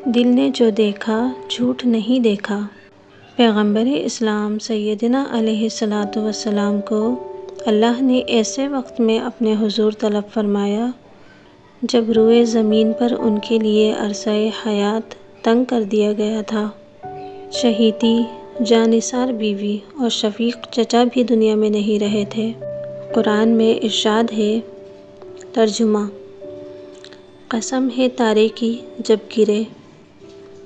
دل نے جو دیکھا جھوٹ نہیں دیکھا۔ پیغمبر اسلام سیدنا علیہ الصلاۃ والسلام کو اللہ نے ایسے وقت میں اپنے حضور طلب فرمایا جب روئے زمین پر ان کے لیے عرصہ حیات تنگ کر دیا گیا تھا۔ شہیدی، جانثار بیوی اور شفیق چچا بھی دنیا میں نہیں رہے تھے۔ قرآن میں ارشاد ہے، ترجمہ: قسم ہے تارے کی جب گرے،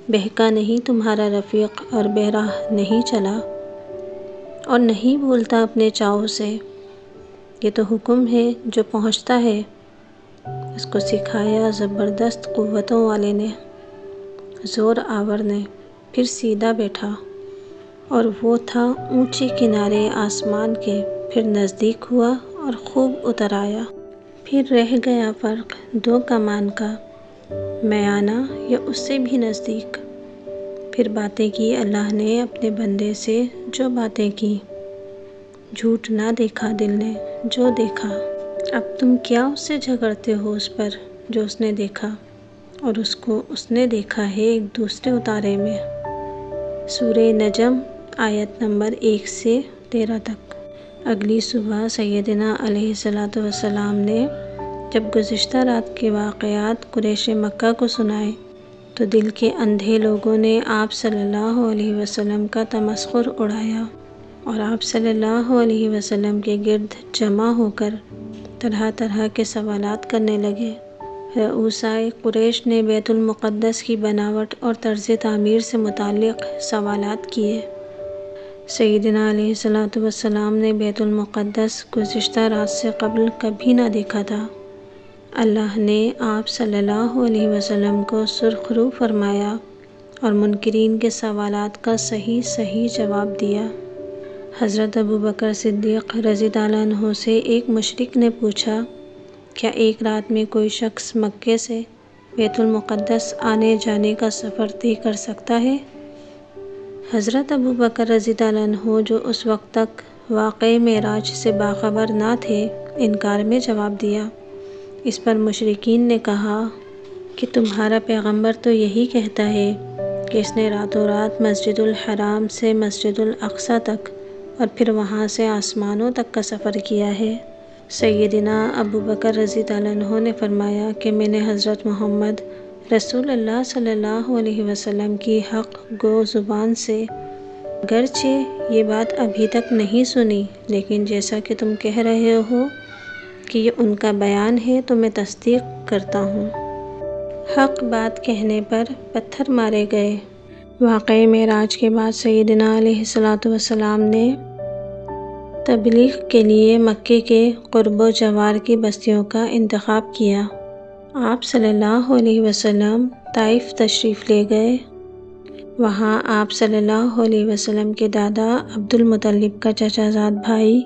بہکا نہیں تمہارا رفیق اور بہراہ نہیں چلا، اور نہیں بولتا اپنے چاؤ سے۔ یہ تو حکم ہے جو پہنچتا ہے، اس کو سکھایا زبردست قوتوں والے نے، زور آور نے، پھر سیدھا بیٹھا، اور وہ تھا اونچے کنارے آسمان کے، پھر نزدیک ہوا اور خوب اتر آیا۔ پھر رہ گیا فرق دو کمان کا، میانہ یا اس سے بھی نزدیک۔ پھر باتیں کی اللہ نے اپنے بندے سے جو باتیں کی، جھوٹ نہ دیکھا دل نے جو دیکھا۔ اب تم کیا اس سے جھگڑتے ہو اس پر جو اس نے دیکھا، اور اس کو اس نے دیکھا ہے ایک دوسرے اتارے میں۔ سورہ نجم آیت نمبر 1 سے 13 تک۔ اگلی صبح سیدنا علیہ الصلاۃ والسلام نے جب گزشتہ رات کے واقعات قریش مکہ کو سنائے تو دل کے اندھے لوگوں نے آپ صلی اللہ علیہ وسلم کا تمسخر اڑایا، اور آپ صلی اللہ علیہ وسلم کے گرد جمع ہو کر طرح طرح کے سوالات کرنے لگے۔ رؤسائے قریش نے بیت المقدس کی بناوٹ اور طرز تعمیر سے متعلق سوالات کیے۔ سیدنا علیہ الصلاۃ والسلام نے بیت المقدس گزشتہ رات سے قبل کبھی نہ دیکھا تھا۔ اللہ نے آپ صلی اللہ علیہ وسلم کو سرخ رو فرمایا اور منکرین کے سوالات کا صحیح جواب دیا۔ حضرت ابوبکر صدیق رضی اللہ عنہ سے ایک مشرک نے پوچھا، کیا ایک رات میں کوئی شخص مکے سے بیت المقدس آنے جانے کا سفر طے کر سکتا ہے؟ حضرت ابوبکر رضی اللہ عنہ جو اس وقت تک واقعہ معراج سے باخبر نہ تھے، انکار میں جواب دیا۔ اس پر مشرکین نے کہا کہ تمہارا پیغمبر تو یہی کہتا ہے کہ اس نے راتوں رات مسجد الحرام سے مسجد الاقصیٰ تک اور پھر وہاں سے آسمانوں تک کا سفر کیا ہے۔ سیدنا ابوبکر رضی اللہ عنہ نے فرمایا کہ میں نے حضرت محمد رسول اللہ صلی اللہ علیہ وسلم کی حق گو زبان سے اگرچہ یہ بات ابھی تک نہیں سنی، لیکن جیسا کہ تم کہہ رہے ہو کہ یہ ان کا بیان ہے تو میں تصدیق کرتا ہوں۔ حق بات کہنے پر پتھر مارے گئے۔ واقعہ معراج کے بعد سیدنا علیہ الصلاۃ والسلام نے تبلیغ کے لیے مکے کے قرب و جوار کی بستیوں کا انتخاب کیا۔ آپ صلی اللہ علیہ وسلم طائف تشریف لے گئے۔ وہاں آپ صلی اللہ علیہ وسلم کے دادا عبد المطلب کا چچا زاد بھائی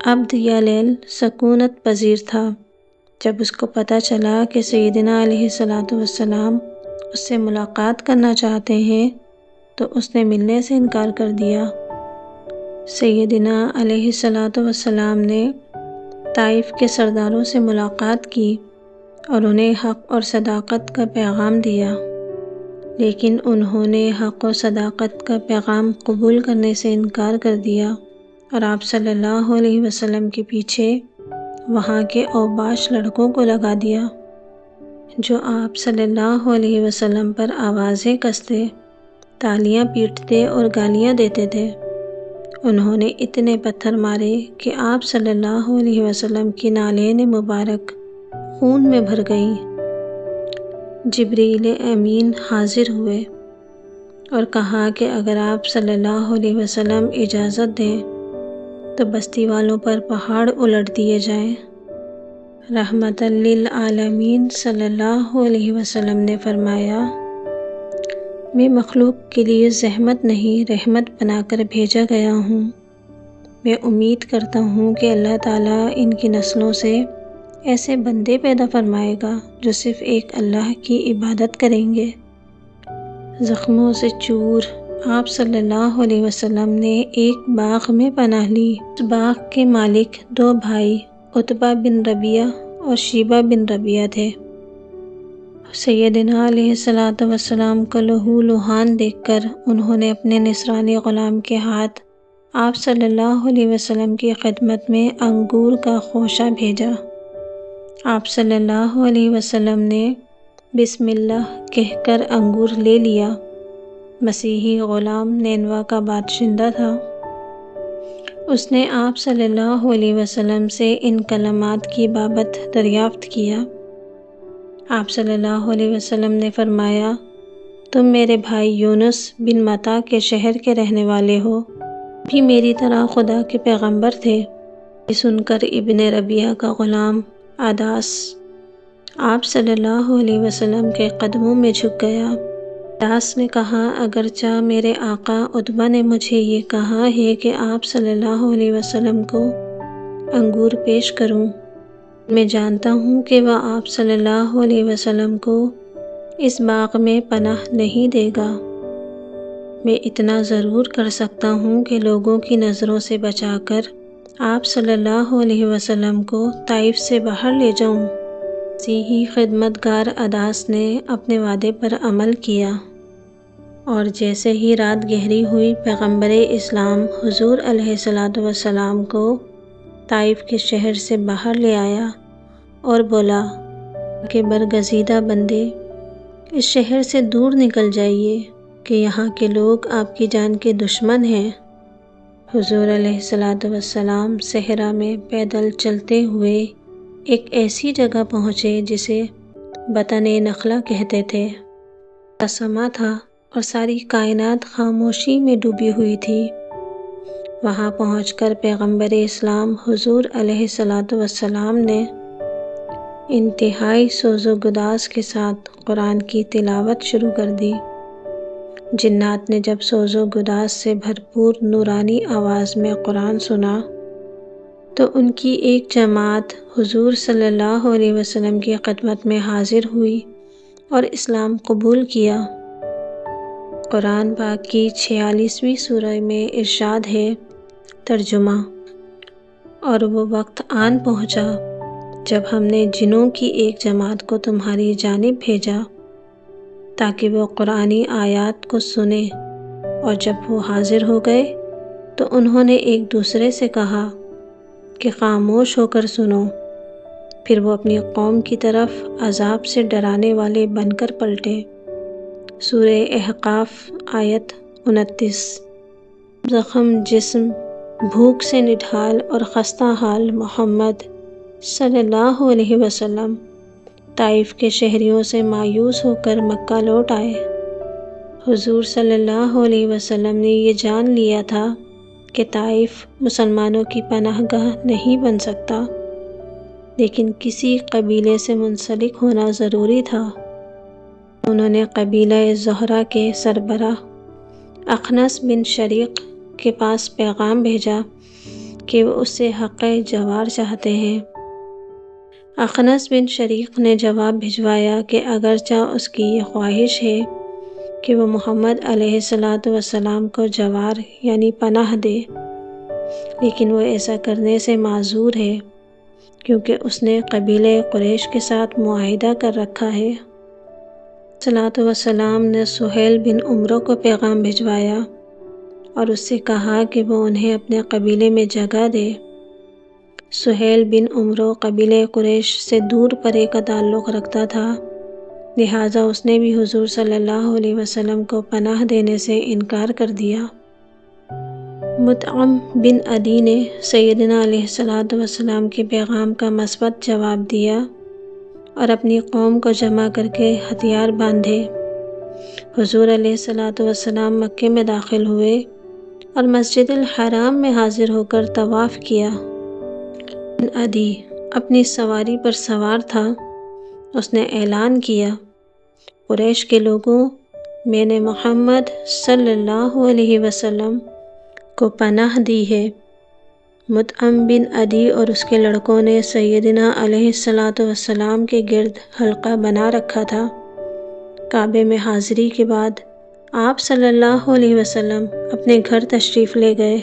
عبد یلیل سکونت پذیر تھا۔ جب اس کو پتہ چلا کہ سیدنا علیہ الصلاۃ والسلام اس سے ملاقات کرنا چاہتے ہیں تو اس نے ملنے سے انکار کر دیا۔ سیدنا علیہ الصلاۃ والسلام نے طائف کے سرداروں سے ملاقات کی اور انہیں حق اور صداقت کا پیغام دیا، لیکن انہوں نے حق و صداقت کا پیغام قبول کرنے سے انکار کر دیا اور آپ صلی اللہ علیہ وسلم کے پیچھے وہاں کے اوباش لڑکوں کو لگا دیا، جو آپ صلی اللہ علیہ وسلم پر آوازیں کستے، تالیاں پیٹتے اور گالیاں دیتے تھے۔ انہوں نے اتنے پتھر مارے کہ آپ صلی اللہ علیہ وسلم کی نالین مبارک خون میں بھر گئیں۔ جبریل امین حاضر ہوئے اور کہا کہ اگر آپ صلی اللہ علیہ وسلم اجازت دیں تو بستی والوں پر پہاڑ الٹ دیے جائیں۔ رحمت للعالمین صلی اللہ علیہ وسلم نے فرمایا، میں مخلوق کے لیے زحمت نہیں رحمت بنا کر بھیجا گیا ہوں۔ میں امید کرتا ہوں کہ اللہ تعالیٰ ان کی نسلوں سے ایسے بندے پیدا فرمائے گا جو صرف ایک اللہ کی عبادت کریں گے۔ زخموں سے چور آپ صلی اللہ علیہ وسلم نے ایک باغ میں پناہ لی۔ اس باغ کے مالک دو بھائی عتبہ بن ربیعہ اور شیبہ بن ربیعہ تھے۔ سیدنا علیہ الصلوۃ والسلام کو لہو لہان دیکھ کر انہوں نے اپنے نصرانی غلام کے ہاتھ آپ صلی اللہ علیہ وسلم کی خدمت میں انگور کا خوشہ بھیجا۔ آپ صلی اللہ علیہ وسلم نے بسم اللہ کہہ کر انگور لے لیا۔ مسیحی غلام نینوا کا باشندہ تھا۔ اس نے آپ صلی اللہ علیہ وسلم سے ان کلمات کی بابت دریافت کیا۔ آپ صلی اللہ علیہ وسلم نے فرمایا، تم میرے بھائی یونس بن متا کے شہر کے رہنے والے ہو، بھی میری طرح خدا کے پیغمبر تھے۔ یہ سن کر ابن ربیعہ کا غلام عداس آپ صلی اللہ علیہ وسلم کے قدموں میں جھک گیا۔ عداس نے کہا، اگرچہ میرے آقا عتبہ نے مجھے یہ کہا ہے کہ آپ صلی اللہ علیہ وسلم کو انگور پیش کروں، میں جانتا ہوں کہ وہ آپ صلی اللہ علیہ وسلم کو اس باغ میں پناہ نہیں دے گا۔ میں اتنا ضرور کر سکتا ہوں کہ لوگوں کی نظروں سے بچا کر آپ صلی اللہ علیہ وسلم کو طائف سے باہر لے جاؤں۔ مسیحی خدمتگار عداس نے اپنے وعدے پر عمل کیا، اور جیسے ہی رات گہری ہوئی پیغمبر اسلام حضور علیہ الصلوۃ والسلام کو طائف کے شہر سے باہر لے آیا اور بولا کہ برگزیدہ بندے، اس شہر سے دور نکل جائیے کہ یہاں کے لوگ آپ کی جان کے دشمن ہیں۔ حضور علیہ الصلوۃ والسلام صحرا میں پیدل چلتے ہوئے ایک ایسی جگہ پہنچے جسے بطن نخلا کہتے تھے۔ سما تھا اور ساری کائنات خاموشی میں ڈوبی ہوئی تھی۔ وہاں پہنچ کر پیغمبر اسلام حضور علیہ الصلوۃ والسلام نے انتہائی سوز و گداز کے ساتھ قرآن کی تلاوت شروع کر دی۔ جنات نے جب سوز و گداز سے بھرپور نورانی آواز میں قرآن سنا تو ان کی ایک جماعت حضور صلی اللہ علیہ وسلم کی خدمت میں حاضر ہوئی اور اسلام قبول کیا۔ قرآن پاک کی 46ویں سورہ میں ارشاد ہے، ترجمہ: اور وہ وقت آن پہنچا جب ہم نے جنوں کی ایک جماعت کو تمہاری جانب بھیجا تاکہ وہ قرآنی آیات کو سنیں، اور جب وہ حاضر ہو گئے تو انہوں نے ایک دوسرے سے کہا کہ خاموش ہو کر سنو۔ پھر وہ اپنی قوم کی طرف عذاب سے ڈرانے والے بن کر پلٹے۔ سورہ احقاف آیت 29۔ زخم جسم، بھوک سے نڈھال اور خستہ حال محمد صلی اللہ علیہ وسلم طائف کے شہریوں سے مایوس ہو کر مکہ لوٹ آئے۔ حضور صلی اللہ علیہ وسلم نے یہ جان لیا تھا کہ طائف مسلمانوں کی پناہ گاہ نہیں بن سکتا، لیکن کسی قبیلے سے منسلک ہونا ضروری تھا۔ انہوں نے قبیلہ زہرہ کے سربراہ اخنس بن شریق کے پاس پیغام بھیجا کہ وہ اس سے حق جوار چاہتے ہیں۔ اخنس بن شریق نے جواب بھجوایا کہ اگرچہ اس کی یہ خواہش ہے کہ وہ محمد علیہ الصلوۃ والسلام کو جوار یعنی پناہ دے، لیکن وہ ایسا کرنے سے معذور ہے کیونکہ اس نے قبیلہ قریش کے ساتھ معاہدہ کر رکھا ہے۔ صلوات والسلام نے سہیل بن عمرو کو پیغام بھجوایا اور اس سے کہا کہ وہ انہیں اپنے قبیلے میں جگہ دے۔ سہیل بن عمرو قبیلہ قریش سے دور پرے کا تعلق رکھتا تھا، لہٰذا اس نے بھی حضور صلی اللہ علیہ وسلم کو پناہ دینے سے انکار کر دیا۔ مطعم بن عدی نے سیدنا علیہ الصلوۃ والسلام کے پیغام کا مثبت جواب دیا اور اپنی قوم کو جمع کر کے ہتھیار باندھے۔ حضور علیہ الصلوۃ والسلام مکے میں داخل ہوئے اور مسجد الحرام میں حاضر ہو کر طواف کیا۔ بن عدی اپنی سواری پر سوار تھا۔ اس نے اعلان کیا، قریش کے لوگوں، میں نے محمد صلی اللہ علیہ وسلم کو پناہ دی ہے۔ مطعم بن عدی اور اس کے لڑکوں نے سیدنا علیہ الصلوۃ والسلام کے گرد حلقہ بنا رکھا تھا۔ کعبے میں حاضری کے بعد آپ صلی اللہ علیہ وسلم اپنے گھر تشریف لے گئے۔